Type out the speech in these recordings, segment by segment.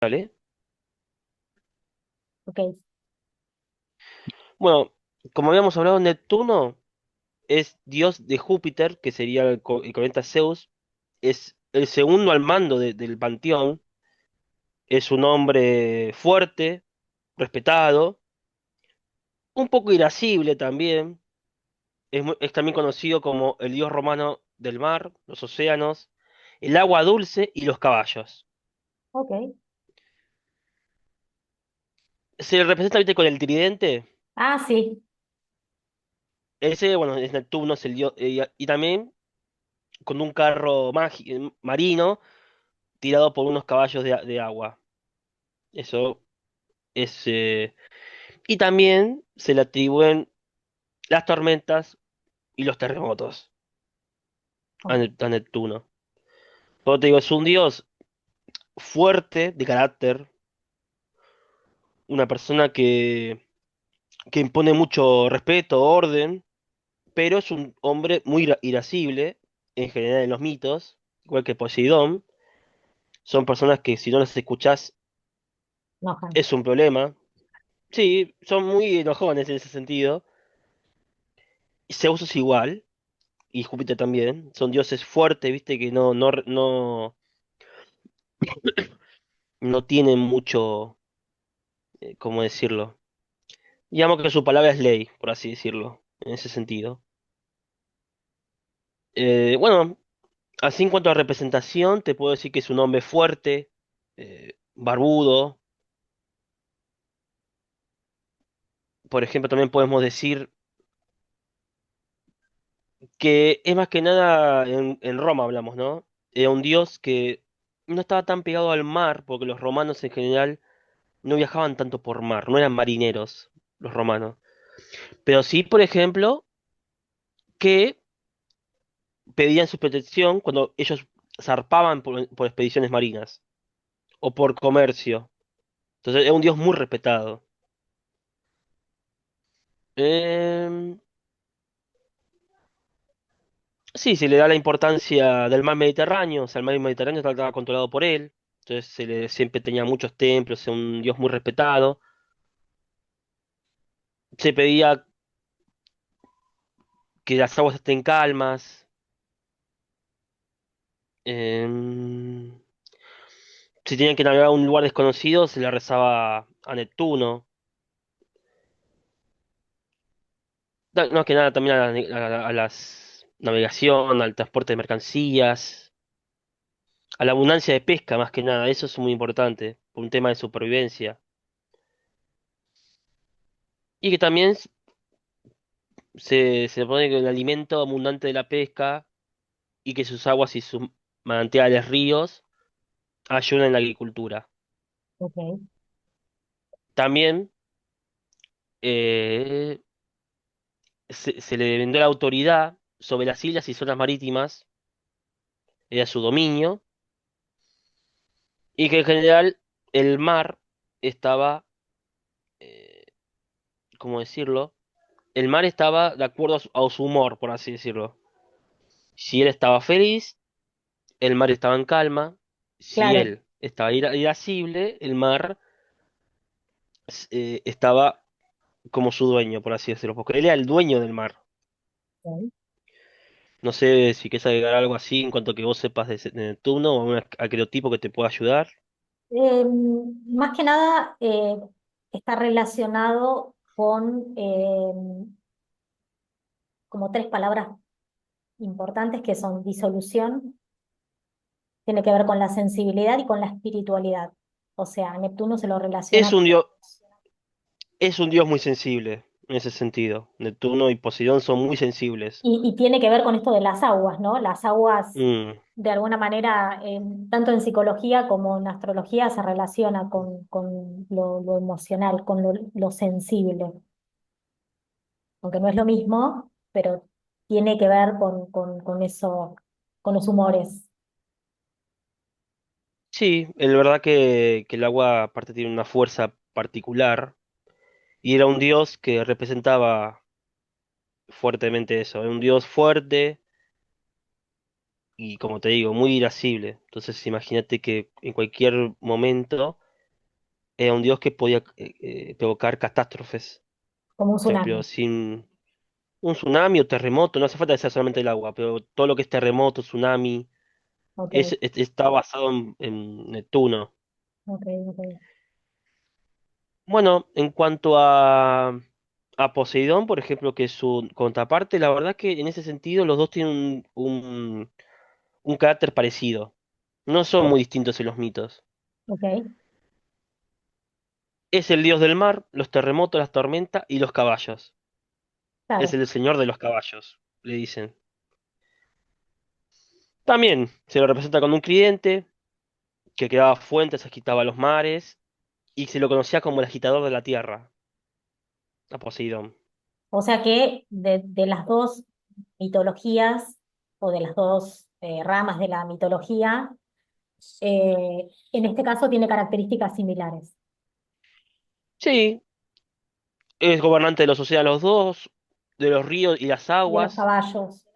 ¿Vale? Ok, Bueno, como habíamos hablado, Neptuno es dios de Júpiter, que sería el cometa Zeus, es el segundo al mando del panteón, es un hombre fuerte, respetado, un poco irascible también, es también conocido como el dios romano del mar, los océanos, el agua dulce y los caballos. ok. Se le representa, ¿viste? Con el tridente, Ah, sí. ese, bueno, es Neptuno, es el dios, y también con un carro marino tirado por unos caballos de agua. Eso es. Y también se le atribuyen las tormentas y los terremotos Ok. A Neptuno. Como te digo, es un dios fuerte de carácter, una persona que impone mucho respeto, orden, pero es un hombre muy irascible, en general en los mitos, igual que Poseidón. Son personas que si no las escuchás Enojan. es un problema. Sí, son muy enojones en ese sentido. Zeus es igual, y Júpiter también. Son dioses fuertes, viste, que no tienen mucho, ¿cómo decirlo? Digamos que su palabra es ley, por así decirlo, en ese sentido. Bueno, así en cuanto a representación, te puedo decir que es un hombre fuerte, barbudo. Por ejemplo, también podemos decir que es más que nada en Roma hablamos, ¿no? Era un dios que no estaba tan pegado al mar, porque los romanos en general no viajaban tanto por mar, no eran marineros los romanos. Pero sí, por ejemplo, que pedían su protección cuando ellos zarpaban por expediciones marinas o por comercio. Entonces es un dios muy respetado. Em, sí, se le da la importancia del mar Mediterráneo, o sea, el mar Mediterráneo estaba controlado por él. Entonces siempre tenía muchos templos, es un dios muy respetado. Se pedía que las aguas estén calmas. em, si tenían que navegar a un lugar desconocido, se le rezaba a Neptuno. No, que nada, también a las navegación, al transporte de mercancías, a la abundancia de pesca, más que nada. Eso es muy importante, por un tema de supervivencia. Y que también se pone que el alimento abundante de la pesca y que sus aguas y sus manantiales, ríos, ayudan en la agricultura. Ok. También eh, se le brindó la autoridad sobre las islas y zonas marítimas, era su dominio, y que en general el mar estaba, eh, ¿cómo decirlo? El mar estaba de acuerdo a su humor, por así decirlo. Si él estaba feliz, el mar estaba en calma. Si Claro. él estaba irascible, el mar estaba como su dueño, por así decirlo, porque él era el dueño del mar. Ok. No sé si quieres agregar algo así en cuanto que vos sepas de Neptuno o algún arqueotipo que te pueda ayudar. Más que nada está relacionado con como tres palabras importantes que son disolución, tiene que ver con la sensibilidad y con la espiritualidad. O sea, a Neptuno se lo Es relaciona un dios, es un dios muy sensible en ese sentido. Neptuno y Poseidón son muy sensibles. y tiene que ver con esto de las aguas, ¿no? Las aguas, Mm, de alguna manera, tanto en psicología como en astrología, se relaciona con lo emocional, con lo sensible. Aunque no es lo mismo, pero tiene que ver con eso, con los humores. sí, es verdad que el agua aparte tiene una fuerza particular y era un dios que representaba fuertemente eso. Era un dios fuerte y, como te digo, muy irascible. Entonces imagínate que en cualquier momento era un dios que podía provocar catástrofes. como un Por ejemplo, tsunami. sin un tsunami o terremoto, no hace falta que sea solamente el agua, pero todo lo que es terremoto, tsunami, Ok, está basado en Neptuno. ok, ok. Bueno, en cuanto a Poseidón, por ejemplo, que es su contraparte, la verdad que en ese sentido los dos tienen un carácter parecido. No son muy distintos en los mitos. Ok, Es el dios del mar, los terremotos, las tormentas y los caballos. Es claro. el señor de los caballos, le dicen. También se lo representa con un tridente que creaba fuentes, agitaba los mares y se lo conocía como el agitador de la tierra, a Poseidón. O sea que de las dos mitologías o de las dos ramas de la mitología, en este caso tiene características similares. Sí, es gobernante de los océanos los dos, de los ríos y las Y de los aguas, caballos.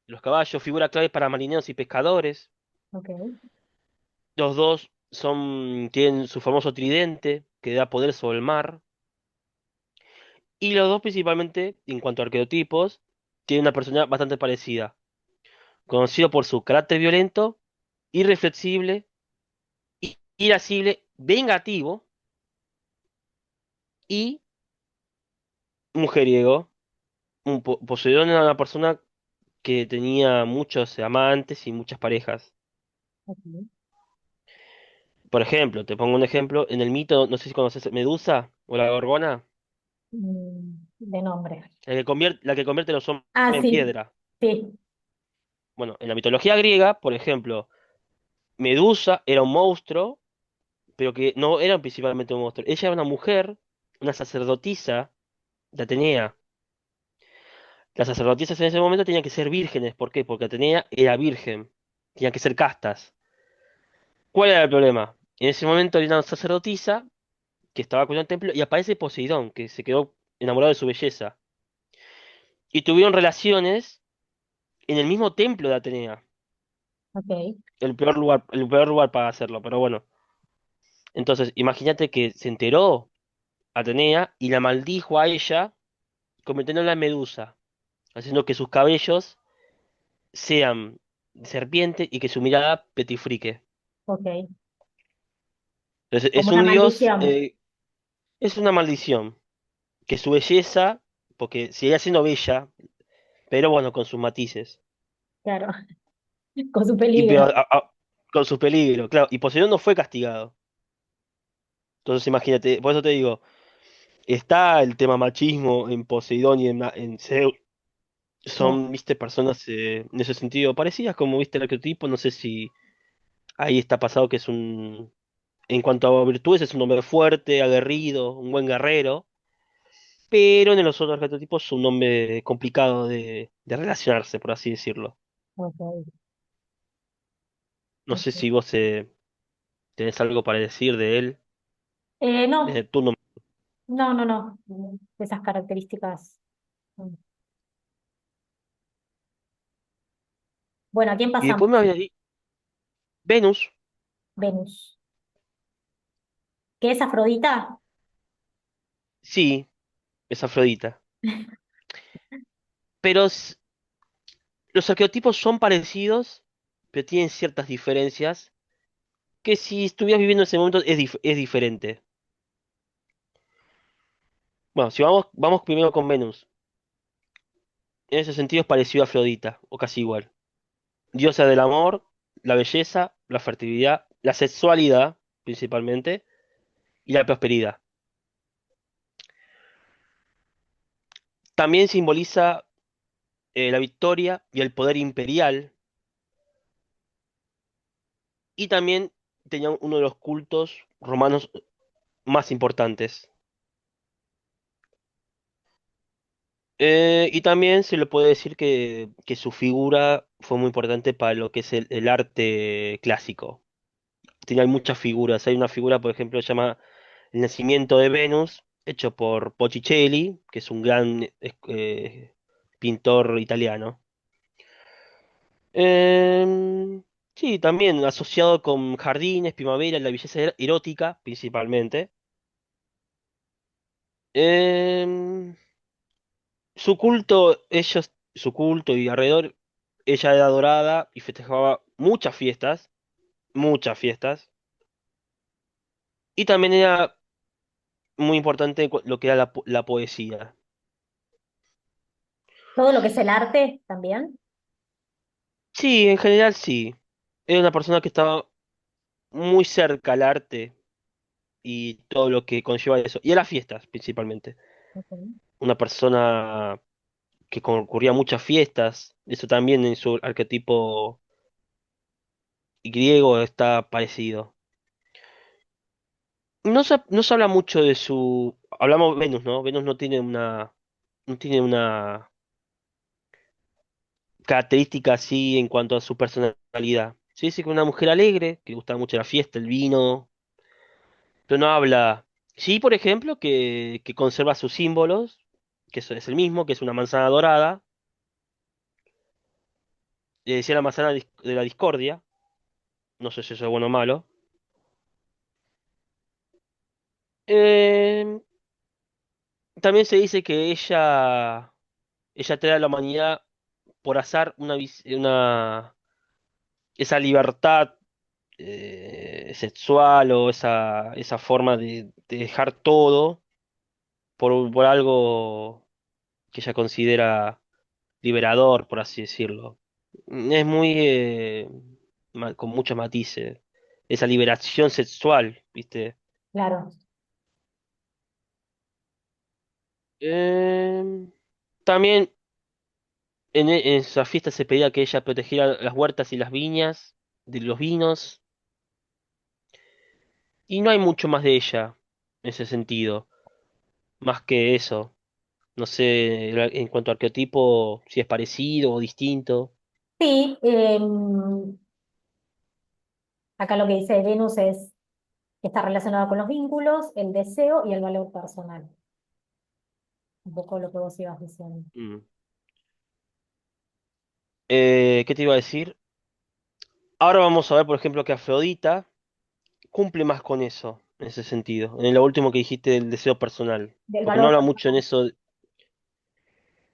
los caballos, figura clave para marineros y pescadores. Ok, Los dos tienen su famoso tridente que da poder sobre el mar. Y los dos principalmente, en cuanto a arqueotipos, tienen una personalidad bastante parecida. Conocido por su carácter violento, irreflexible, irascible, vengativo y mujeriego. Poseidón era una persona que tenía muchos amantes y muchas parejas. ok. Por ejemplo, te pongo un ejemplo, en el mito, no sé si conoces Medusa o la Gorgona, De nombre. la que convierte a los hombres Ah, en sí, piedra. sí. Bueno, en la mitología griega, por ejemplo, Medusa era un monstruo, pero que no era principalmente un monstruo. Ella era una mujer, una sacerdotisa de Atenea. Las sacerdotisas en ese momento tenían que ser vírgenes. ¿Por qué? Porque Atenea era virgen. Tenían que ser castas. ¿Cuál era el problema? En ese momento había una sacerdotisa que estaba cuidando el templo y aparece Poseidón, que se quedó enamorado de su belleza. Y tuvieron relaciones en el mismo templo de Atenea. Ok, El peor lugar para hacerlo, pero bueno. Entonces, imagínate que se enteró Atenea y la maldijo a ella, convirtiéndola en Medusa, haciendo que sus cabellos sean de serpiente y que su mirada petifrique. ok. Entonces, Como es una un dios, maldición. es una maldición, que su belleza, porque seguía siendo bella, pero bueno, con sus matices. Claro, con su Y pero, peligro. con su peligro, claro. Y Poseidón no fue castigado. Entonces, imagínate, por eso te digo, está el tema machismo en Poseidón y en Zeus. Claro. Son, viste, personas en ese sentido parecidas, como viste el arquetipo. No sé si ahí está pasado que es un. En cuanto a virtudes, es un hombre fuerte, aguerrido, un buen guerrero. Pero en los otros arquetipos es un hombre complicado de relacionarse, por así decirlo. Ok, No sé ok. si vos tenés algo para decir de él, de No, Neptuno. no, no, no. Esas características. Bueno, ¿a quién Y después me pasamos? había dicho Venus, Venus. ¿Qué es Afrodita? sí, es Afrodita. Pero los arquetipos son parecidos, pero tienen ciertas diferencias que si estuvieras viviendo ese momento es diferente. Bueno, si vamos primero con Venus. En ese sentido es parecido a Afrodita, o casi igual. Diosa del amor, la belleza, la fertilidad, la sexualidad, principalmente, y la prosperidad. También simboliza la victoria y el poder imperial, y también tenía uno de los cultos romanos más importantes. Y también se le puede decir que su figura fue muy importante para lo que es el arte clásico. Tiene hay muchas figuras. Hay una figura, por ejemplo, que se llama El nacimiento de Venus, hecho por Botticelli, que es un gran pintor italiano. Sí, también asociado con jardines, primavera, la belleza erótica, principalmente. Em, su culto y alrededor, ella era adorada y festejaba muchas fiestas, y también era muy importante lo que era la poesía. Todo lo que es el arte también. Sí, en general sí. Era una persona que estaba muy cerca al arte y todo lo que conlleva eso, y a las fiestas principalmente. Ok. Una persona que concurría a muchas fiestas, eso también en su arquetipo griego está parecido. No se habla mucho de su... Hablamos de Venus, ¿no? Venus no tiene una característica así en cuanto a su personalidad. Se dice que es una mujer alegre, que le gusta mucho la fiesta, el vino, pero no habla... Sí, por ejemplo, que conserva sus símbolos, que eso es el mismo, que es una manzana dorada, le decía la manzana de la discordia, no sé si eso es bueno o malo. Eh, También se dice que ella trae a la humanidad por azar esa libertad sexual o esa forma de dejar todo por algo que ella considera liberador, por así decirlo. Es muy con muchos matices. Esa liberación sexual, ¿viste? Claro. Em, También en esa fiesta se pedía que ella protegiera las huertas y las viñas de los vinos, y no hay mucho más de ella en ese sentido, más que eso. No sé en cuanto a arquetipo si es parecido o distinto. Sí, acá lo que dice Venus es que está relacionado con los vínculos, el deseo y el valor personal. Un poco lo que vos ibas diciendo. Mm. ¿Qué te iba a decir? Ahora vamos a ver, por ejemplo, que Afrodita cumple más con eso, en ese sentido, en lo último que dijiste del deseo personal, Del porque no valor habla mucho en personal. eso.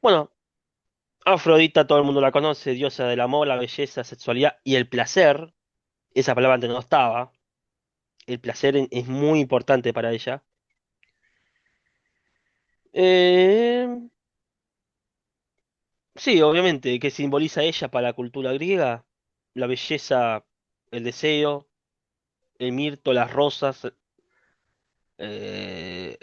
Bueno, Afrodita todo el mundo la conoce, diosa del amor, la belleza, sexualidad y el placer. Esa palabra antes no estaba. El placer es muy importante para ella. Eh, sí, obviamente, que simboliza ella para la cultura griega, la belleza, el deseo, el mirto, las rosas, eh,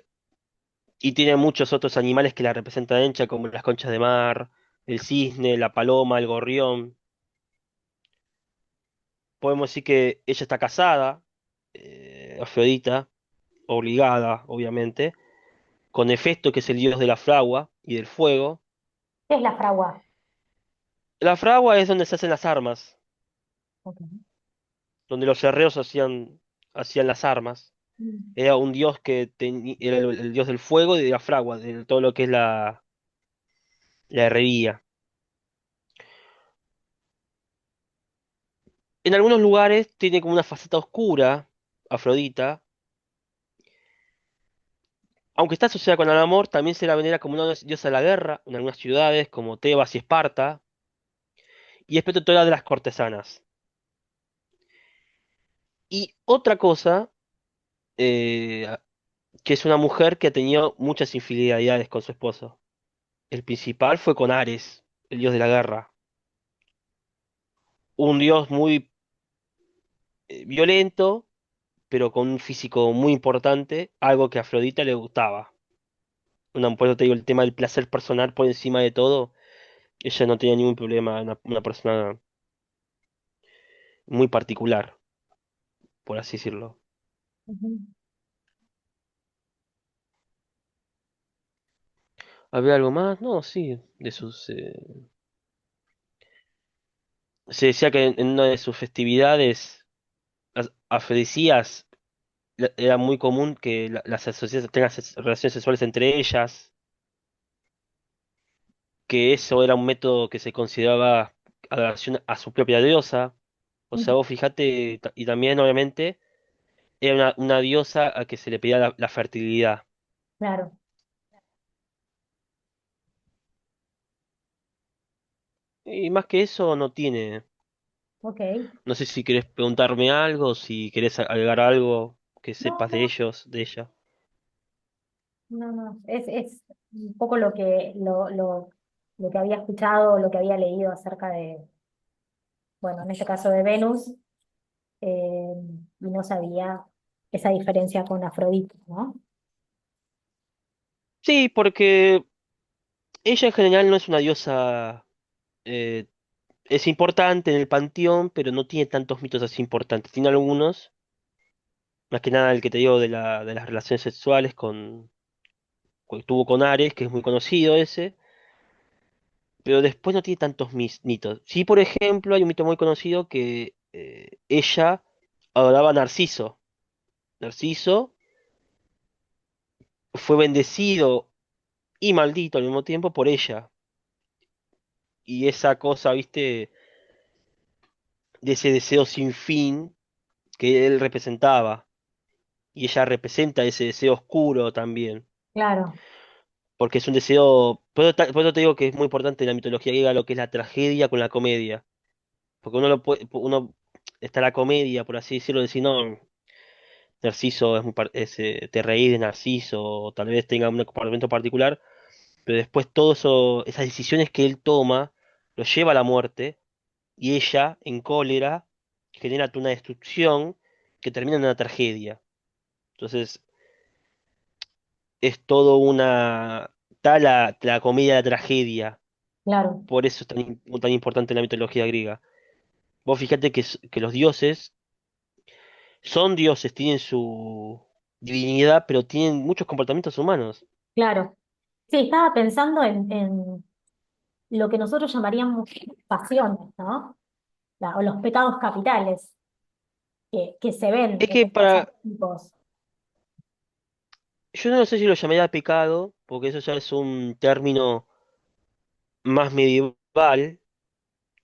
y tiene muchos otros animales que la representan ella, como las conchas de mar, el cisne, la paloma, el gorrión. Podemos decir que ella está casada, Afrodita, obligada, obviamente, con Hefesto, que es el dios de la fragua y del fuego. ¿Qué es la fragua? La fragua es donde se hacen las armas, Ok. donde los herreros hacían las armas. Mm. Era un dios era el dios del fuego y de la fragua, de todo lo que es la herrería. En algunos lugares tiene como una faceta oscura, Afrodita, aunque está asociada con el amor, también se la venera como una diosa de la guerra en algunas ciudades como Tebas y Esparta, y es protectora de las cortesanas. Y otra cosa, eh, que es una mujer que ha tenido muchas infidelidades con su esposo. El principal fue con Ares, el dios de la guerra, un dios muy violento, pero con un físico muy importante, algo que a Afrodita le gustaba. Por eso te digo, el tema del placer personal por encima de todo, ella no tenía ningún problema, una persona muy particular, por así decirlo. Ujú. ¿Había algo más? No, sí, de sus... se decía que en una de sus festividades afrodisíacas era muy común que las asociaciones tengan relaciones sexuales entre ellas, que eso era un método que se consideraba adoración a su propia diosa. O sea, Ujú. vos fijate, y también obviamente era una diosa a que se le pedía la fertilidad. Claro, Y más que eso no tiene. ok. No sé si querés preguntarme algo, si querés agregar algo que No, sepas de no, ellos, de ella. no, no. Es un poco lo que había escuchado, lo que había leído acerca de, bueno, en este caso de Venus, eh, y no sabía esa diferencia con Afrodita, ¿no? Sí, porque ella en general no es una diosa, eh, es importante en el panteón, pero no tiene tantos mitos así importantes. Tiene algunos, más que nada el que te digo de las relaciones sexuales que tuvo con Ares, que es muy conocido ese, pero después no tiene tantos mitos. Sí, por ejemplo, hay un mito muy conocido que ella adoraba a Narciso. Narciso fue bendecido y maldito al mismo tiempo por ella. Y esa cosa, viste, de ese deseo sin fin que él representaba. Y ella representa ese deseo oscuro también. Claro, Porque es un deseo. Por eso te digo que es muy importante en la mitología griega lo que es la tragedia con la comedia. Porque uno lo puede, uno está la comedia, por así decirlo, decir, no, Narciso te reí de Narciso, o tal vez tenga un comportamiento particular, pero después todo eso, esas decisiones que él toma, lo lleva a la muerte. Y ella, en cólera, genera una destrucción que termina en una tragedia. Entonces, es todo una... Está la comedia de la tragedia, claro, por eso es tan importante en la mitología griega. Vos fíjate que los dioses son dioses, tienen su divinidad, pero tienen muchos comportamientos humanos. claro. Sí, estaba pensando en lo que nosotros llamaríamos pasiones, ¿no? O los pecados capitales que se ven Es en que estos para... arquetipos. Yo no sé si lo llamaría pecado, porque eso ya es un término más medieval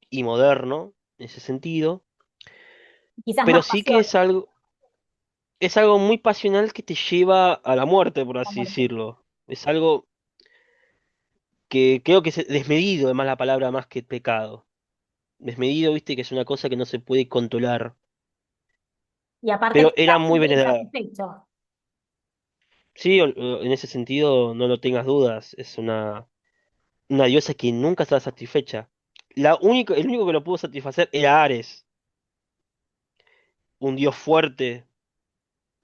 y moderno, en ese sentido, Quizás pero más sí que pasiones, es algo muy pasional que te lleva a la muerte, por la así muerte. decirlo. Es algo que creo que es desmedido, es más la palabra más que pecado. Desmedido, viste, que es una cosa que no se puede controlar. Y aparte que Pero era está muy siempre venerada. insatisfecho. Sí, en ese sentido no lo tengas dudas. Es una diosa que nunca estaba satisfecha. El único que lo pudo satisfacer era Ares, un dios fuerte,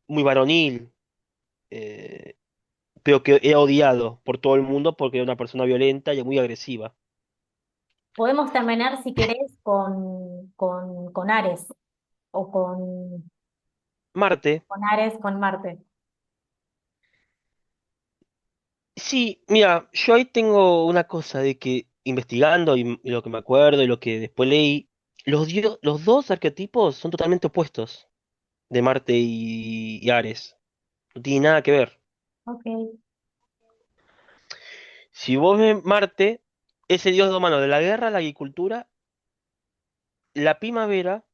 muy varonil, eh, pero que era odiado por todo el mundo porque era una persona violenta y muy agresiva. Podemos terminar, si querés, con Ares o Marte. con Ares con Marte. Sí, mira, yo ahí tengo una cosa de que investigando y lo que me acuerdo y lo que después leí, los dos arquetipos son totalmente opuestos de Marte y Ares. No tiene nada que ver. Ok, Si vos ves Marte, ese dios romano de la guerra, la agricultura, la primavera,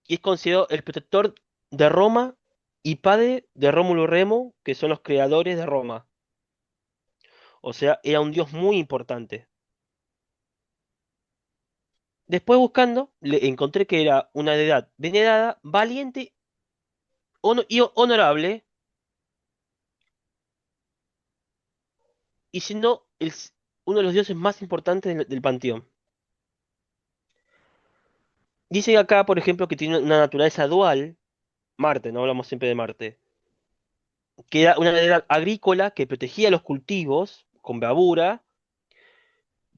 y es considerado el protector de Roma y padre de Rómulo y Remo, que son los creadores de Roma. O sea, era un dios muy importante. Después buscando, le encontré que era una deidad venerada, valiente y honorable, y siendo uno de los dioses más importantes del panteón. Dice acá, por ejemplo, que tiene una naturaleza dual, Marte, no hablamos siempre de Marte, que era una deidad agrícola que protegía los cultivos con bravura,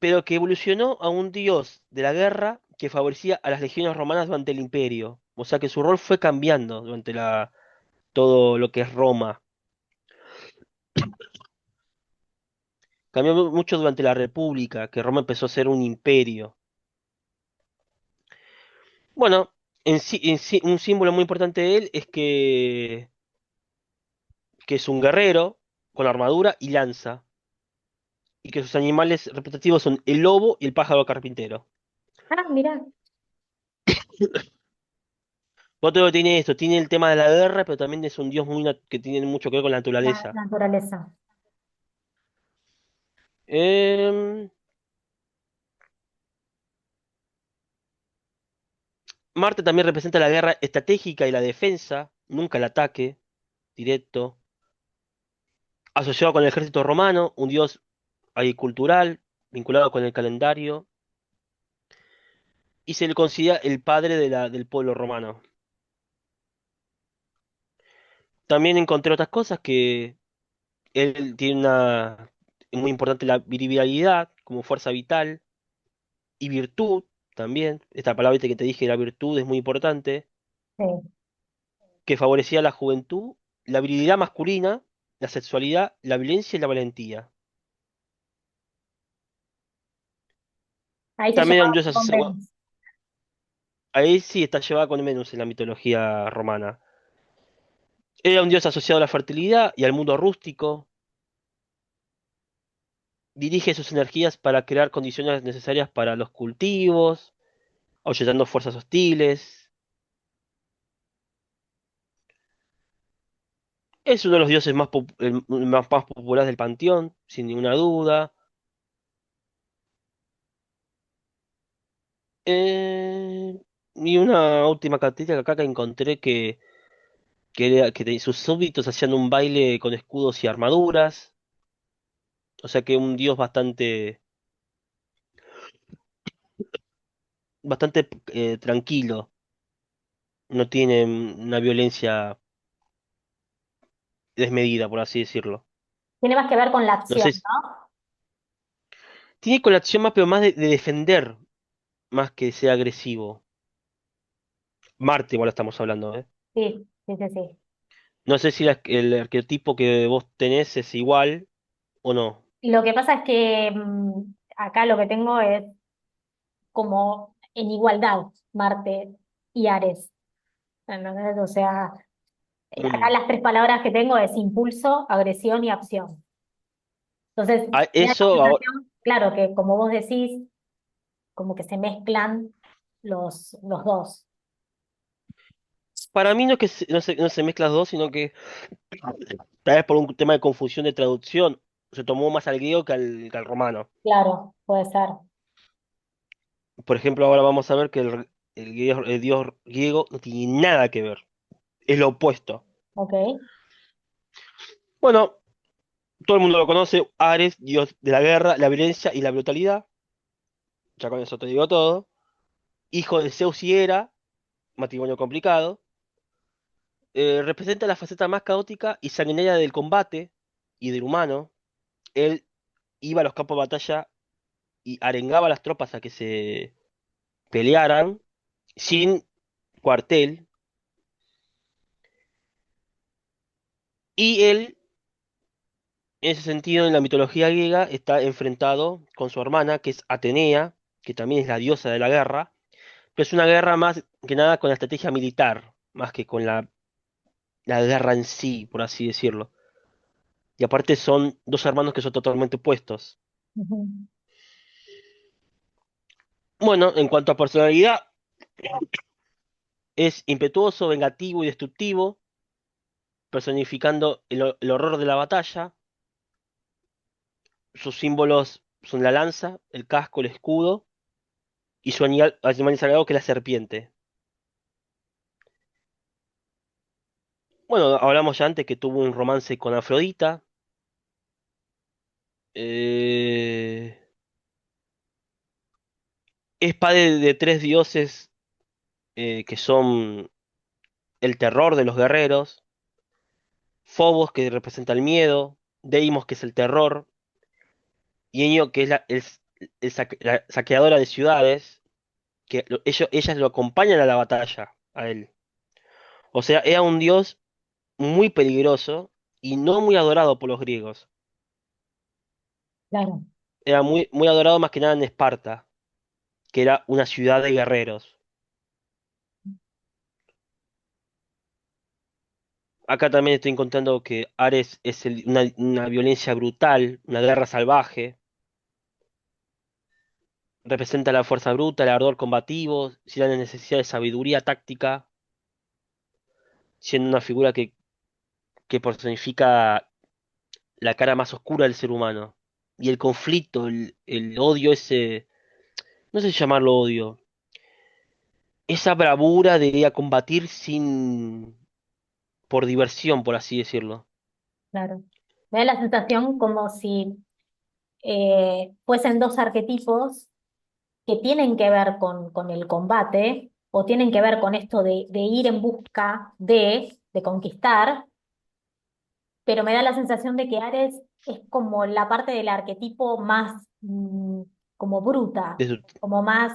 pero que evolucionó a un dios de la guerra que favorecía a las legiones romanas durante el imperio. O sea que su rol fue cambiando durante todo lo que es Roma. Cambió mucho durante la República, que Roma empezó a ser un imperio. Bueno, un símbolo muy importante de él es que es un guerrero con armadura y lanza, y que sus animales representativos son el lobo y el pájaro carpintero. ah, mira, Otro tiene esto, tiene el tema de la guerra, pero también es un dios que tiene mucho que ver con la La naturaleza. naturaleza. Em, Marte también representa la guerra estratégica y la defensa, nunca el ataque directo. Asociado con el ejército romano, un dios agricultural, vinculado con el calendario, y se le considera el padre del pueblo romano. También encontré otras cosas que él tiene una muy importante la virilidad como fuerza vital y virtud también. Esta palabra que te dije, la virtud es muy importante, Sí. que favorecía la juventud, la virilidad masculina, la sexualidad, la violencia y la valentía. Ahí se También era un llevaba dios con asociado, Venus. ahí sí está llevada con Venus en la mitología romana. Era un dios asociado a la fertilidad y al mundo rústico. Dirige sus energías para crear condiciones necesarias para los cultivos, ahuyentando fuerzas hostiles. Es uno de los dioses más populares del panteón, sin ninguna duda. Eh, y una última característica acá que encontré sus súbditos hacían un baile con escudos y armaduras. O sea que un dios bastante tranquilo. No tiene una violencia desmedida, por así decirlo. Tiene más que ver con la No acción, sé, ¿no? tiene colación más, pero más de defender, más que sea agresivo. Marte, igual estamos hablando, ¿eh? Sí, sí, sí, sí. No sé si el arquetipo que vos tenés es igual o no. Lo que pasa es que acá lo que tengo es como en igualdad Marte y Ares. ¿Entendés? O sea, acá Mm. las tres palabras que tengo es impulso, agresión y acción. Entonces, Ah, me da la eso ahora, sensación, claro, que como vos decís, como que se mezclan los dos. para mí no es que no se mezclan las dos, sino que tal vez por un tema de confusión de traducción, se tomó más al griego que al romano. Claro, puede ser. Por ejemplo, ahora vamos a ver que el dios griego no tiene nada que ver, es lo opuesto. Ok, Bueno, todo el mundo lo conoce, Ares, dios de la guerra, la violencia y la brutalidad, ya con eso te digo todo. Hijo de Zeus y Hera, matrimonio complicado. Representa la faceta más caótica y sanguinaria del combate y del humano. Él iba a los campos de batalla y arengaba a las tropas a que se pelearan sin cuartel. Y él, en ese sentido, en la mitología griega, está enfrentado con su hermana, que es Atenea, que también es la diosa de la guerra, pero es una guerra más que nada con la estrategia militar, más que con la guerra en sí, por así decirlo. Y aparte son dos hermanos que son totalmente opuestos. ujú, Bueno, en cuanto a personalidad, es impetuoso, vengativo y destructivo, personificando el horror de la batalla. Sus símbolos son la lanza, el casco, el escudo y su animal sagrado que es la serpiente. Bueno, hablamos ya antes que tuvo un romance con Afrodita. eh, es padre de tres dioses que son el terror de los guerreros. Phobos, que representa el miedo. Deimos, que es el terror. Y Enio, que es la saqueadora de ciudades. Que ellas lo acompañan a la batalla, a él. O sea, era un dios muy peligroso y no muy adorado por los griegos. claro. Era muy adorado más que nada en Esparta, que era una ciudad de guerreros. Acá también estoy encontrando que Ares es una violencia brutal, una guerra salvaje. Representa la fuerza bruta, el ardor combativo, sin la necesidad de sabiduría táctica. siendo una figura que personifica la cara más oscura del ser humano. Y el conflicto, el odio ese, no sé si llamarlo odio, esa bravura de ir a combatir sin, por diversión, por así decirlo. claro. Me da la sensación como si fuesen dos arquetipos que tienen que ver con el combate o tienen que ver con esto de ir en busca de conquistar, pero me da la sensación de que Ares es como la parte del arquetipo más como bruta, De su- como más,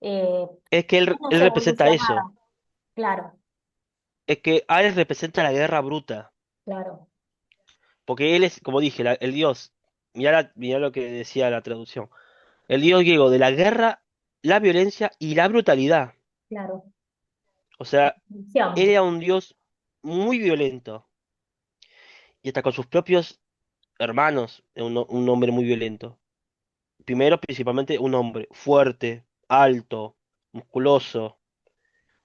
eh, Es que no él sé, representa eso. evolucionada. Claro, Es que Ares representa la guerra bruta. claro, Porque él es, como dije, el dios. Mirá lo que decía la traducción. El dios griego de la guerra, la violencia y la brutalidad. claro. O sea, él Visión, era un dios muy violento. Y hasta con sus propios hermanos, era un hombre muy violento. Primero, principalmente, un hombre fuerte, alto, musculoso.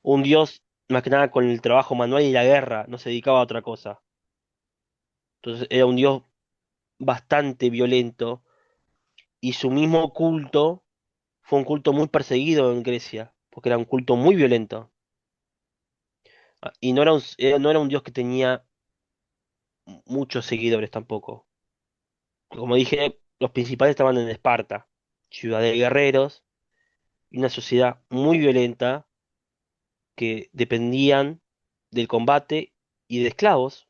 Un dios, más que nada, con el trabajo manual y la guerra. No se dedicaba a otra cosa. Entonces, era un dios bastante violento. Y su mismo culto fue un culto muy perseguido en Grecia. Porque era un culto muy violento. Y no era un dios que tenía muchos seguidores tampoco. Como dije, los principales estaban en Esparta, ciudad de guerreros, y una sociedad muy violenta que dependían del combate y de esclavos.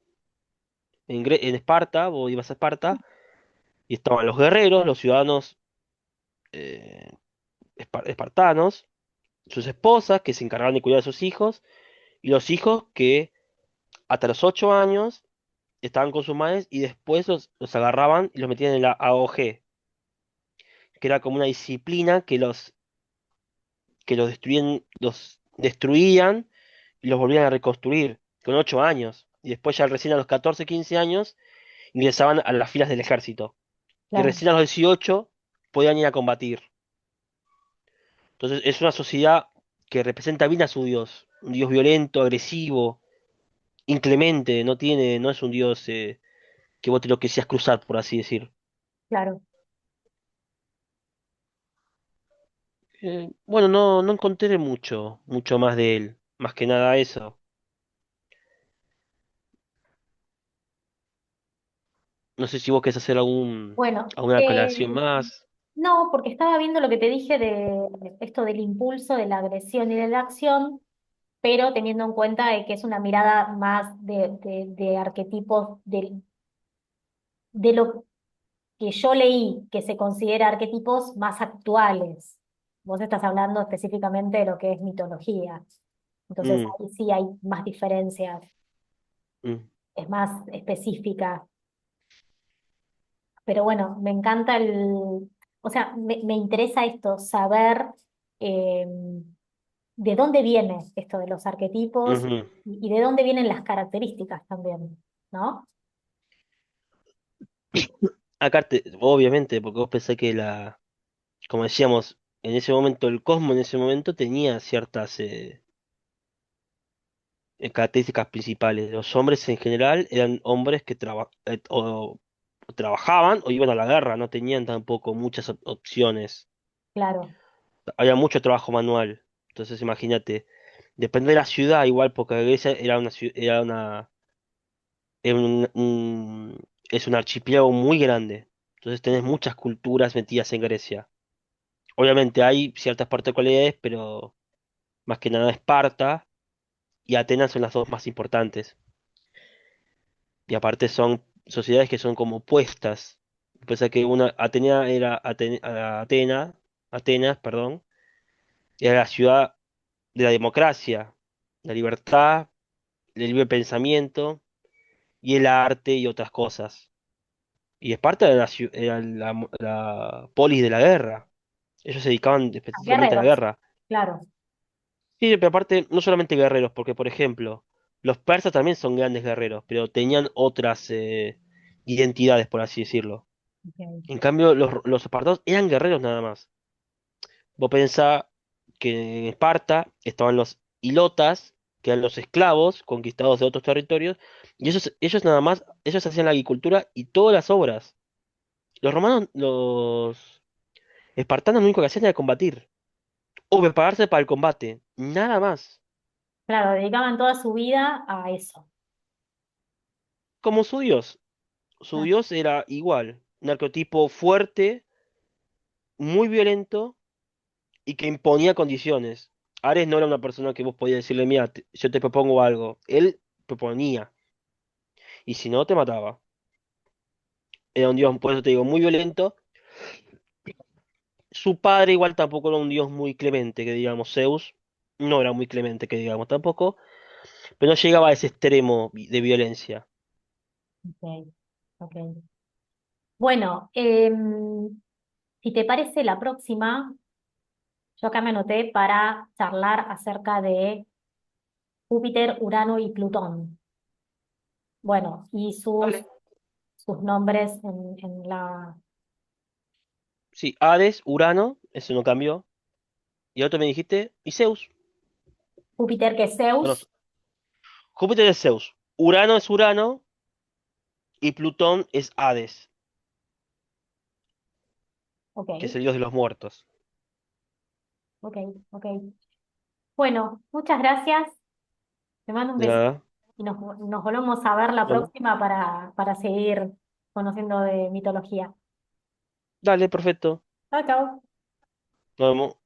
En Esparta, vos ibas a Esparta, y estaban los guerreros, los ciudadanos eh, espartanos, sus esposas que se encargaban de cuidar de sus hijos, y los hijos que hasta los 8 años estaban con sus madres y después los agarraban y los metían en la AOG, que era como una disciplina que los destruían y los volvían a reconstruir con 8 años. Y después ya recién a los 14 15 años ingresaban a las filas del ejército. Y claro, recién a los 18 podían ir a combatir. Entonces es una sociedad que representa bien a su dios. Un dios violento, agresivo, inclemente, no es un dios que vos te lo quisieras cruzar, por así decir. claro. Bueno, no encontré mucho más de él. Más que nada eso. No sé si vos querés hacer Bueno, alguna aclaración más. no, porque estaba viendo lo que te dije de esto del impulso, de la agresión y de la acción, pero teniendo en cuenta de que es una mirada más de arquetipos de lo que yo leí que se considera arquetipos más actuales. Vos estás hablando específicamente de lo que es mitología. Entonces Mm, ahí sí hay más diferencias, mm, es más específica. Pero bueno, me encanta o sea, me interesa esto, saber eh, de dónde viene esto de los arquetipos ujú. y de dónde vienen las características también, ¿no? Obviamente, porque vos pensás que como decíamos, en ese momento el cosmos en ese momento tenía ciertas características principales. Los hombres en general eran hombres que o trabajaban o iban a la guerra, no tenían tampoco muchas opciones. Claro, Había mucho trabajo manual. Entonces imagínate, depende de la ciudad igual, porque Grecia era es un archipiélago muy grande. Entonces tenés muchas culturas metidas en Grecia. Obviamente hay ciertas particularidades, pero más que nada Esparta y Atenas son las dos más importantes. Y aparte son sociedades que son como opuestas. Pese a que una Atenea era Atenas, perdón, era la ciudad de la democracia, la libertad, el libre pensamiento y el arte y otras cosas. Y Esparta era era la polis de la guerra. Ellos se dedicaban específicamente a la guerreros, guerra. claro, Sí, pero aparte, no solamente guerreros, porque por ejemplo, los persas también son grandes guerreros, pero tenían otras identidades, por así decirlo. ok, En cambio, los espartanos eran guerreros nada más. Vos pensás que en Esparta estaban los hilotas, que eran los esclavos conquistados de otros territorios, y ellos nada más, ellos hacían la agricultura y todas las obras. Los romanos, los espartanos lo único que hacían era combatir, o prepararse para el combate, nada más. Claro, dedicaban toda su vida a eso. Como su Ah, dios era igual, un arquetipo fuerte, muy violento y que imponía condiciones. Ares no era una persona que vos podías decirle, mira, yo te propongo algo. Él proponía, y si no, te mataba. Era un dios, por eso te digo, muy violento. Su padre igual tampoco era un dios muy clemente, que digamos, Zeus no era muy clemente, que digamos, tampoco, pero no llegaba a ese extremo de violencia. ok, ok. Bueno, si te parece la próxima, yo acá me anoté para charlar acerca de Júpiter, Urano y Plutón. Bueno, y Vale. sus nombres en la Sí, Hades, Urano, eso no cambió. Y otro me dijiste, y Zeus. Júpiter que es Bueno, Zeus. Júpiter es Zeus, Urano es Urano y Plutón es Hades, Ok, que es el dios de los muertos. ok, ok. Bueno, muchas gracias. Te mando un De besito nada. y nos volvemos a ver la Bueno, próxima para seguir conociendo de mitología. dale, perfecto. Chao, chao. Nos vemos.